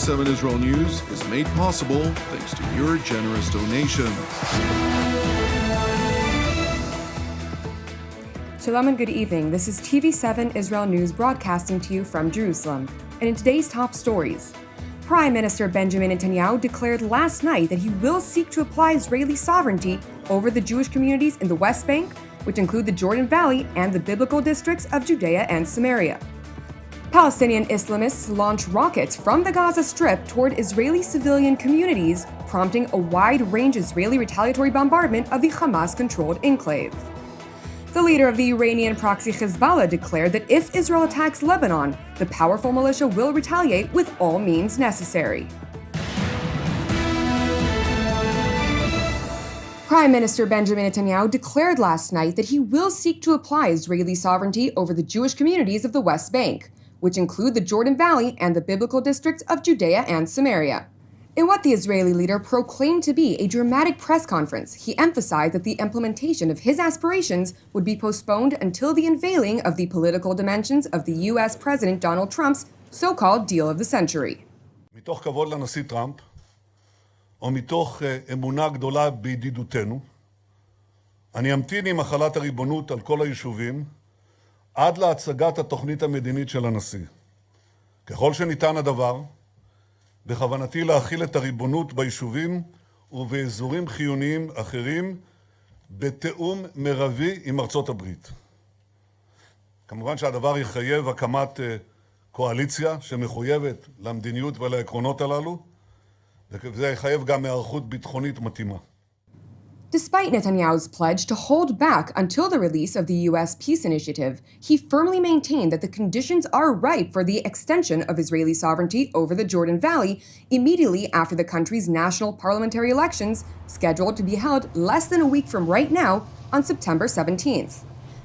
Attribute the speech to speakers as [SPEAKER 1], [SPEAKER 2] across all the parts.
[SPEAKER 1] TV7 Israel News is made possible thanks to your generous donations.
[SPEAKER 2] Shalom and good evening. This is TV7 Israel News broadcasting to you from Jerusalem. And in today's top stories, Prime Minister Benjamin Netanyahu declared last night that he will seek to apply Israeli sovereignty over the Jewish communities in the West Bank, which include the Jordan Valley and the biblical districts of Judea and Samaria. Palestinian Islamists launch rockets from the Gaza Strip toward Israeli civilian communities, prompting a wide-range Israeli retaliatory bombardment of the Hamas-controlled enclave. The leader of the Iranian-proxy Hezbollah declared that if Israel attacks Lebanon, the powerful militia will retaliate with all means necessary. Prime Minister Benjamin Netanyahu declared last night that he will seek to apply Israeli sovereignty over the Jewish communities of the West Bank, which include the Jordan Valley and the biblical districts of Judea and Samaria. In what the Israeli leader proclaimed to be a dramatic press conference, he emphasized that the implementation of his aspirations would be postponed until the unveiling of the political dimensions of the U.S. President Donald Trump's so-called deal of the century.
[SPEAKER 3] מתוך כבוד לנשיא טראמפ, או מתוך אמונה גדולה בידידותנו, אני אמתין עם החלת הריבונות על כל היישובים עד להצגת התוכנית המדינית של הנשיא. ככל שניתן הדבר, בכוונתי להחיל את הריבונות ביישובים ובאזורים חיוניים אחרים בתיאום מרבי עם ארצות הברית. כמובן שהדבר יחייב הקמת קואליציה שמחויבת למדיניות ולעקרונות הללו, וזה יחייב גם היערכות ביטחונית מתאימה.
[SPEAKER 2] Despite Netanyahu's pledge to hold back until the release of the U.S. peace initiative, he firmly maintained that the conditions are ripe for the extension of Israeli sovereignty over the Jordan Valley immediately after the country's national parliamentary elections, scheduled to be held less than a week from right now on September 17th.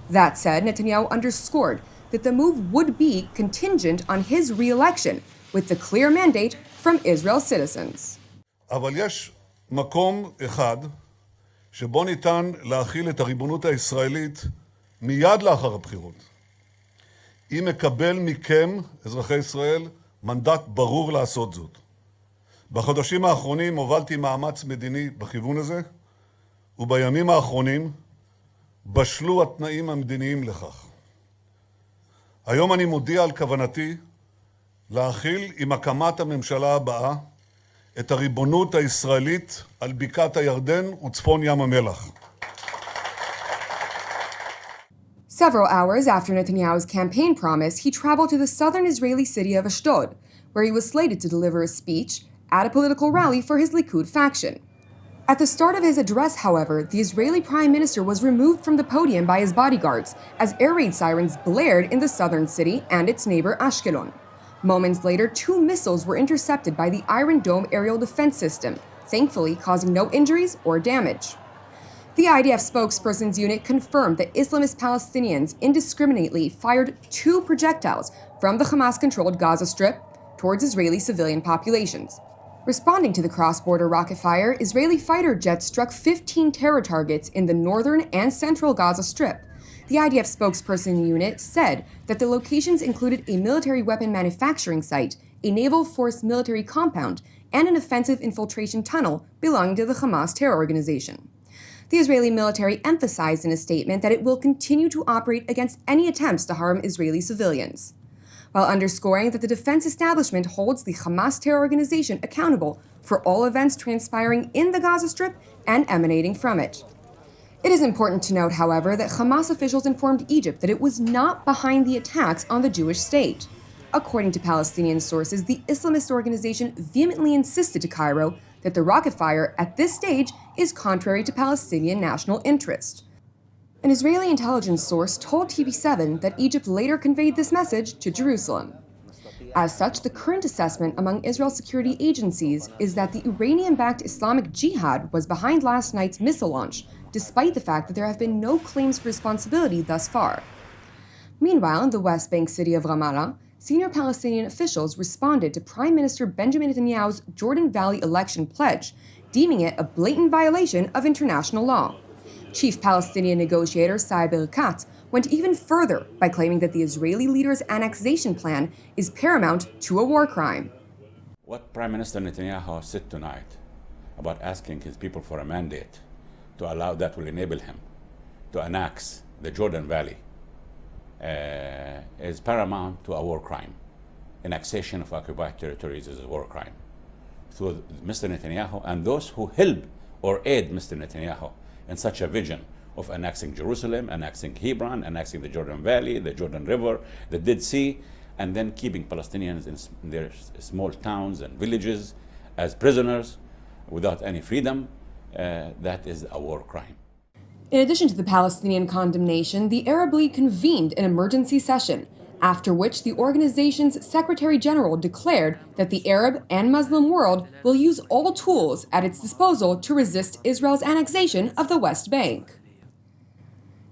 [SPEAKER 2] That said, Netanyahu underscored that the move would be contingent on his re-election, with the clear mandate from Israel's citizens.
[SPEAKER 3] אבל יש מקום אחד שבו ניתן להחיל את הריבונות הישראלית מיד לאחר הבחירות. אם מקבל מכם, אזרחי ישראל, מנדט ברור לעשות זאת. בחודשים האחרונים הובלתי מאמץ מדיני בכיוון הזה, ובימים האחרונים בשלו התנאים המדיניים לכך. היום אני מודיע על כוונתי להחיל עם הקמת הממשלה הבאה את הריבונות הישראלית על בקעת הירדן וצפון ים המלח.
[SPEAKER 2] Several hours after Netanyahu's campaign promise, he traveled to the southern Israeli city of Ashdod, where he was slated to deliver a speech at a political rally for his Likud faction. At the start of his address, however, the Israeli prime minister was removed from the podium by his bodyguards as air raid sirens blared in the southern city and its neighbor Ashkelon. Moments later, 2 missiles were intercepted by the Iron Dome aerial defense system, thankfully causing no injuries or damage. The IDF spokesperson's unit confirmed that Islamist Palestinians indiscriminately fired 2 projectiles from the Hamas-controlled Gaza Strip towards Israeli civilian populations. Responding to the cross-border rocket fire, Israeli fighter jets struck 15 terror targets in the northern and central Gaza Strip. The IDF spokesperson unit said that the locations included a military weapon manufacturing site, a naval force military compound, and an offensive infiltration tunnel belonging to the Hamas terror organization. The Israeli military emphasized in a statement that it will continue to operate against any attempts to harm Israeli civilians, while underscoring that the defense establishment holds the Hamas terror organization accountable for all events transpiring in the Gaza Strip and emanating from it. It is important to note, however, that Hamas officials informed Egypt that it was not behind the attacks on the Jewish state. According to Palestinian sources, the Islamist organization vehemently insisted to Cairo that the rocket fire at this stage is contrary to Palestinian national interest. An Israeli intelligence source told TV7 that Egypt later conveyed this message to Jerusalem. As such, the current assessment among Israel's security agencies is that the Iranian-backed Islamic Jihad was behind last night's missile launch, despite the fact that there have been no claims for responsibility thus far. Meanwhile, in the West Bank city of Ramallah, senior Palestinian officials responded to Prime Minister Benjamin Netanyahu's Jordan Valley election pledge, deeming it a blatant violation of international law. Chief Palestinian negotiator Saeb Erekat went even further by claiming that the Israeli leader's annexation plan is paramount to a war crime.
[SPEAKER 4] What Prime Minister Netanyahu said tonight about asking his people for a mandate to allow that will enable him to annex the Jordan Valley is paramount to a war crime. Annexation of occupied territories is a war crime. So Mr. Netanyahu and those who help or aid Mr. Netanyahu in such a vision of annexing Jerusalem, annexing Hebron, annexing the Jordan Valley, the Jordan River, the Dead Sea, and then keeping Palestinians in their small towns and villages as prisoners without any freedom, that is a war crime.
[SPEAKER 2] In addition to the Palestinian condemnation, the Arab League convened an emergency session, after which the organization's Secretary General declared that the Arab and Muslim world will use all tools at its disposal to resist Israel's annexation of the West Bank.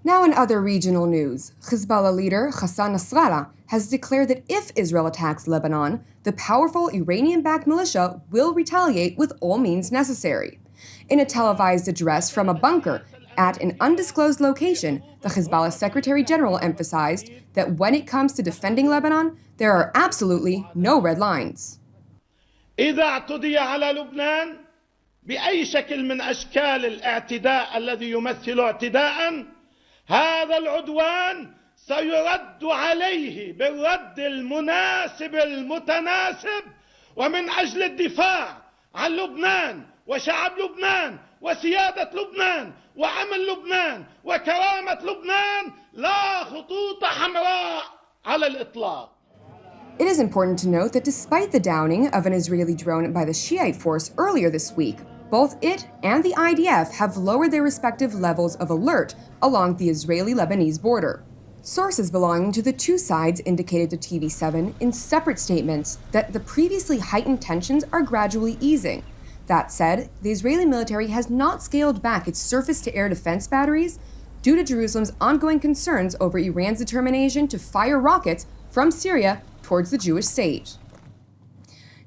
[SPEAKER 2] Now in other regional news, Hezbollah leader Hassan Nasrallah has declared that if Israel attacks Lebanon, the powerful Iranian-backed militia will retaliate with all means necessary. In a televised address from a bunker at an undisclosed location, the Hezbollah Secretary General emphasized that when it comes to defending Lebanon, there are absolutely no red lines.
[SPEAKER 5] إذا اعتدي على لبنان بأي شكل من أشكال الاعتداء الذي يمثل اعتداء، هذا العدوان سيرد عليه بالرد المناسب المتناسب، ومن أجل الدفاع عن لبنان وشعب لبنان وسيادة لبنان وعمل لبنان وكرامة لبنان لا خطوط حمراء على الإطلاق.
[SPEAKER 2] It is important to note that despite the downing of an Israeli drone by the Shiite force earlier this week, both it and the IDF have lowered their respective levels of alert along the Israeli-Lebanese border. Sources belonging to the two sides indicated to TV7 in separate statements that the previously heightened tensions are gradually easing. That said, the Israeli military has not scaled back its surface-to-air defense batteries due to Jerusalem's ongoing concerns over Iran's determination to fire rockets from Syria towards the Jewish state.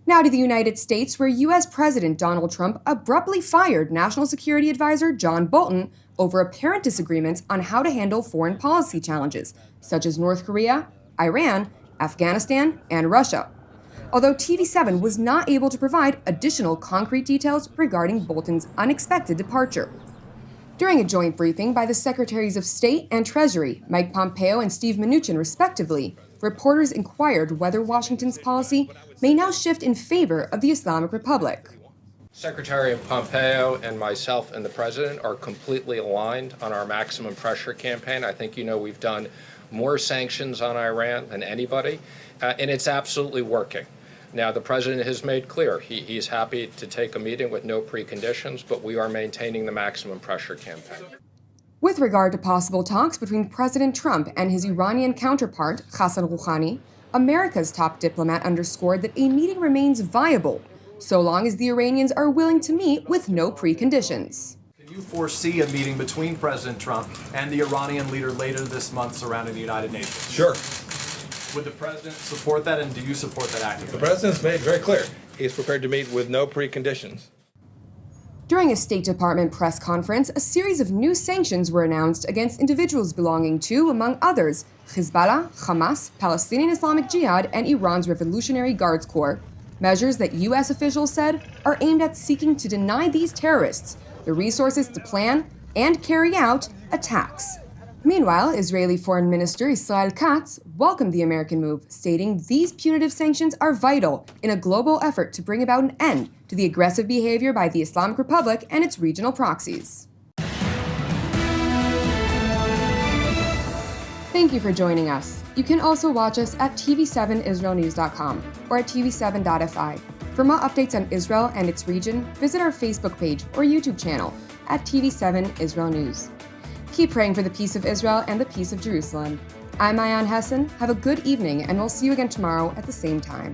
[SPEAKER 2] Now to the United States, where U.S. President Donald Trump abruptly fired National Security Advisor John Bolton over apparent disagreements on how to handle foreign policy challenges, such as North Korea, Iran, Afghanistan, and Russia. Although TV7 was not able to provide additional concrete details regarding Bolton's unexpected departure. During a joint briefing by the Secretaries of State and Treasury, Mike Pompeo and Steve Mnuchin respectively, reporters inquired whether Washington's policy may now shift in favor of the Islamic Republic.
[SPEAKER 6] Secretary Pompeo and myself and the President are completely aligned on our maximum pressure campaign. I think you know we've done more sanctions on Iran than anybody, and it's absolutely working. Now, the President has made clear he's happy to take a meeting with no preconditions, but we are maintaining the maximum pressure campaign.
[SPEAKER 2] With regard to possible talks between President Trump and his Iranian counterpart, Hassan Rouhani, America's top diplomat underscored that a meeting remains viable, so long as the Iranians are willing to meet with no preconditions.
[SPEAKER 7] Can you foresee a meeting between President Trump and the Iranian leader later this month surrounding the United Nations?
[SPEAKER 8] Sure.
[SPEAKER 7] Would the President support that, and do you support that actively?
[SPEAKER 8] The President's made very clear he's prepared to meet with no preconditions.
[SPEAKER 2] During a State Department press conference, a series of new sanctions were announced against individuals belonging to, among others, Hezbollah, Hamas, Palestinian Islamic Jihad, and Iran's Revolutionary Guards Corps, measures that U.S. officials said are aimed at seeking to deny these terrorists the resources to plan and carry out attacks. Meanwhile, Israeli Foreign Minister Israel Katz welcomed the American move, stating these punitive sanctions are vital in a global effort to bring about an end to the aggressive behavior by the Islamic Republic and its regional proxies. Thank you for joining us. You can also watch us at TV7israelnews.com or at TV7.fi. For more updates on Israel and its region, visit our Facebook page or YouTube channel at TV7 Israel News. Keep praying for the peace of Israel and the peace of Jerusalem. I'm Ayan Hessen. Have a good evening, and we'll see you again tomorrow at the same time.